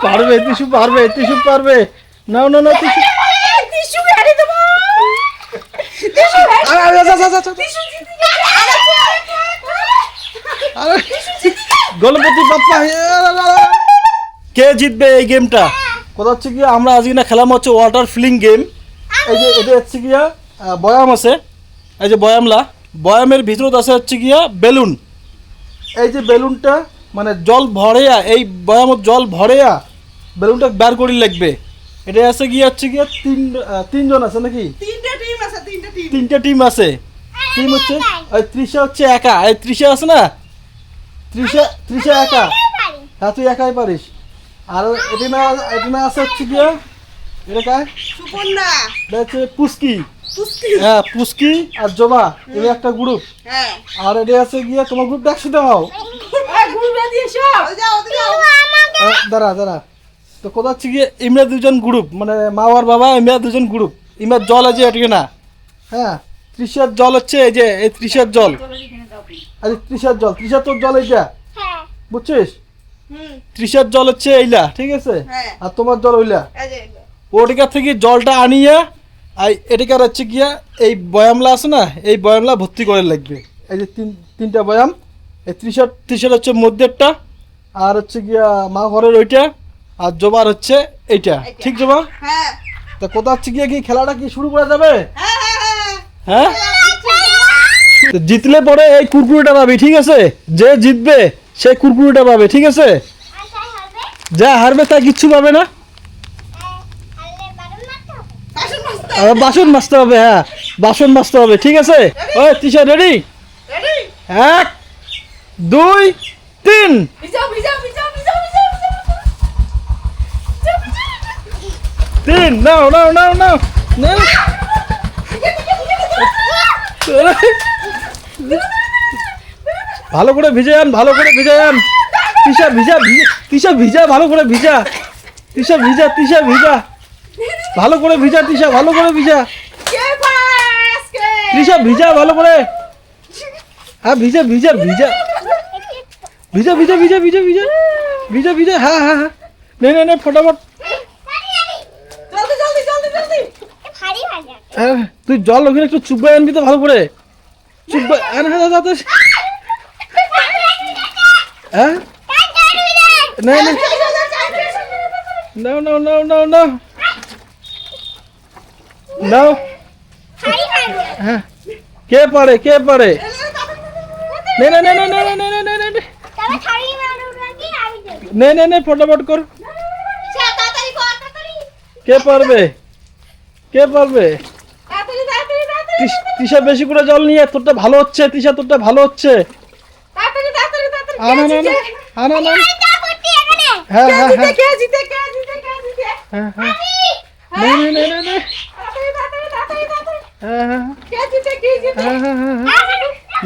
পারবে টিস্যু পারবে টিস্যু পারবে নাও না না টিস্যু টিস্যু ভেড়ে দেবো গণপতি বাপ্পা কে জিতবে এই গেমটা কথা হচ্ছে কি আমরা আজকে না খেলাম হচ্ছে ওয়াটার ফিলিং গেম এই যে এটা হচ্ছে গিয়া বয়াম আছে এই যে বয়ামলা বয়ামের ভিতরত আছে হচ্ছে গিয়া বেলুন এই যে বেলুনটা মানে জল ভরেয়া এই বয়ামত জল ভরেয়া বেলুনটা বের করি লাগবে এটা আছে গিয়া হচ্ছে গিয়া তিনজন আছে নাকি তিনটা টিম আছে টিম হচ্ছে ওই তৃষা হচ্ছে একা এই তৃষা আছে না তৃষা একা হ্যাঁ তুই একাই পারিস আর এটা না আছে হচ্ছে গিয়া এটা কায় সুপর্ণা হচ্ছে পুস্কি হ্যাঁ পুস্কি আর জবা এই একটা গ্রুপ হ্যাঁ আর এটা আছে গিয়া তোমার গ্রুপ একসাথে হও দাঁড়া তো কোথা হচ্ছে গিয়ে ইমরা দুজন গ্রুপ মানে মা আর বাবা ইমরা দুজন গ্রুপ ইমরার জল আছে এটুকু না হ্যাঁ তৃষার জল হচ্ছে এই যে এই তৃষার জল আরে তৃষার তোর জল এইটা বুঝছিস তৃষার জল হচ্ছে এইলা ঠিক আছে আর তোমার জল ওইলা ওটিকার থেকে জলটা আনিয়া আর এটিকার হচ্ছে গিয়া এই বয়ামলা আছে না এই বয়ামলা ভর্তি করে লাগবে এই যে তিনটা বয়াম এই তৃষার হচ্ছে মধ্যেরটা আর হচ্ছে গিয়া মা ঘরের ওইটা আর জবার হচ্ছে এইটা ঠিক জবা তা কোথা হচ্ছে গিয়া কি খেলাটা কি শুরু করা যাবে হ্যাঁ জিতলে পরে এই কুরকুরিটা পাবি ঠিক আছে যে জিতবে সে কুরকুরিটা পাবে ঠিক আছে যা হারবে তা কিচ্ছু পাবে না বাসন মাজতে হবে হ্যাঁ বাসন মাজতে হবে ঠিক আছে ওই তৃষা রেডি 1 2 3 3 নাও ভালো করে ভিজে আন তৃষা ভিজা ভালো করে ভিজা তৃষা ভিজা ভালো করে ভিজা তৃষা ভিজা ভালো করে হ্যাঁ ভিজা হ্যাঁ নে ফটাফট তুই জল ওখানে একটু চুপবে আনবি তো ভালো করে চুপবে হ্যাঁ নাও হ্যাঁ কে পারে নে ফটাফট কর কে পারবে তৃষা বেশি করে জল নিয়ে তোরটা ভালো হচ্ছে তৃষা তোরটা ভালো হচ্ছে আনা হ্যাঁ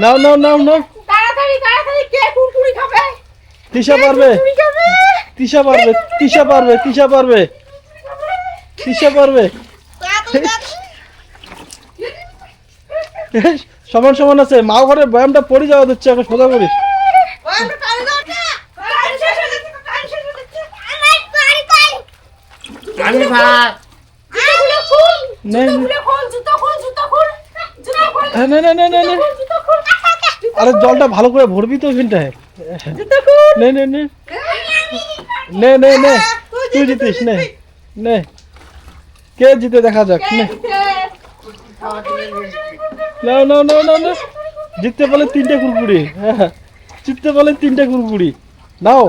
নাও তৃষা পারবে সমান আছে মা ঘরের ব্যায়ামটা পড়ে যাওয়া দিচ্ছে এখন সোজা করিস আরে জলটা ভালো করে ভরবি তো ওখানটায় নে তুই জিতিস নে কে জিতে দেখা যাক না জিততে বলে 3টে কুরকুরি হ্যাঁ জিততে বলে 3টে কুরকুরি নাও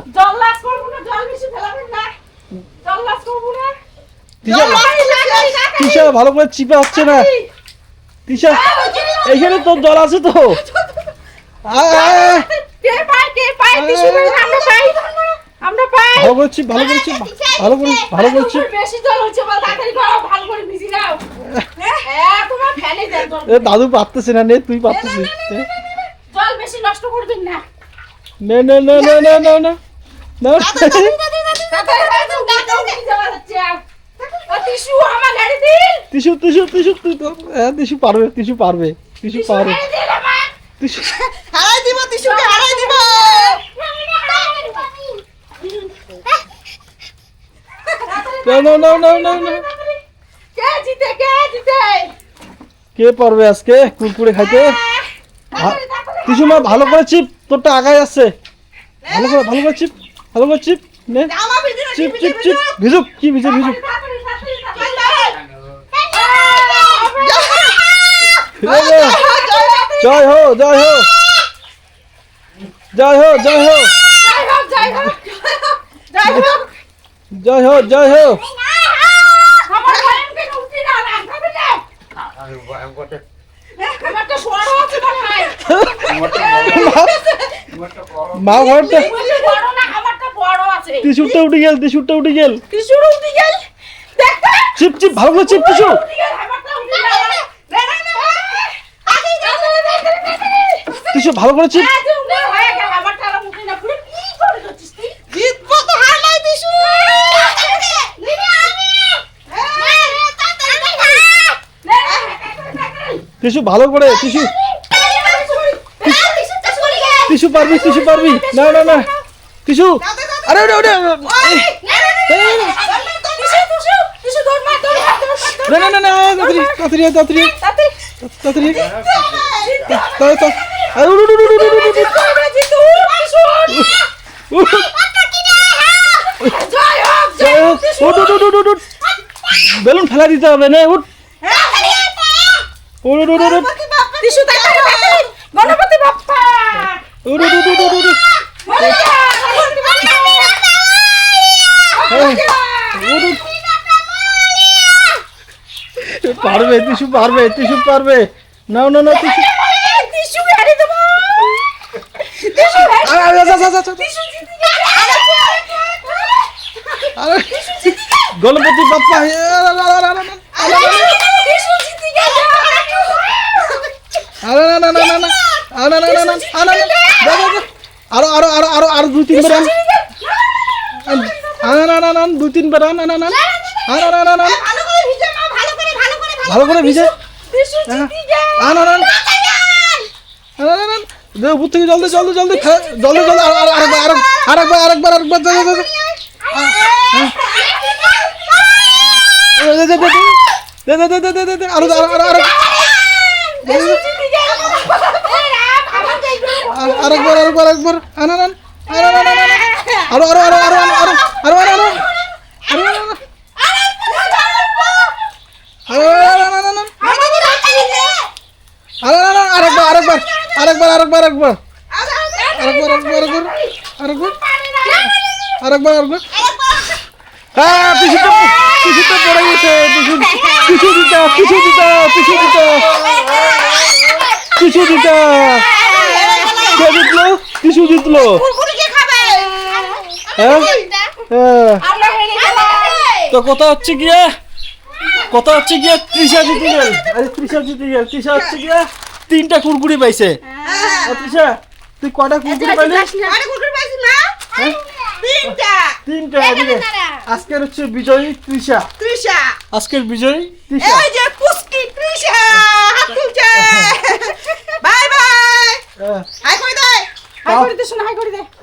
তৃষা ভালো করে চিপা হচ্ছে না তৃষা এইখানে তোর জল আছে তো ভালো করছি দাদু পারতেছে না নে তুই পারতেছিস না টিস্যু পারবে টিস্যুকে হারাই দিব। না। কে জিতে কে জিতে? কে পারবে আজকে কুরকুরে খাইতে? টিস্যু মা ভালো করে চিপ, তোরটা আগায় আসছে। ভালো করে চিপ নে। জামা ভিজে না, চিপ ভিজে, চিপ চিপ ভিজুক, কি ভিজে ভিজুক। জয় হো জয় হো জয় হো জয় হো জয় হো। মা ঘরটা টিস্যুটা উঠে গেল। চিপ চিপ ভালো করে চিপ টিস্যু। টিস্যু ভালো করে চিপ। টিস্যু ভালো করে টিস্যু পারবি না টিস্যু। আরে ওরে না তাড়াতাড়ি বেলুন ফেলা দিতে হবে না। উঠ গণপতি বাপ্পা পারবে টিস্যু পারবে না টিস্যু গণপতি বাপ্পা আরো দুই তিনবার দুই তিনবার ভালো করে ভিজে উপর থেকে জলদি আরেকবার আরেকবার আরেকবার হ্যাঁ টিস্যুটা পড়ে গেছে। টিস্যু দিতা কে জিতলো? টিস্যু জিতলো। হ্যাঁ তো কথা হচ্ছে গিয়ে তৃষা জিতে গেল। তৃষা হচ্ছে গিয়ে 3টা কুরকুরি পাইছে। তৃষা তুই কয়টা কুরকুরি পাইলি? 3টা। আজকের হচ্ছে বিজয়ী তৃষা। আজকের বিজয়ী তৃষা।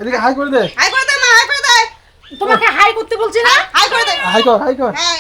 এদিকে হাই করে দে। তোমাকে হাই করতে বলছি না, হাই করে দে। হাই কর। হ্যাঁ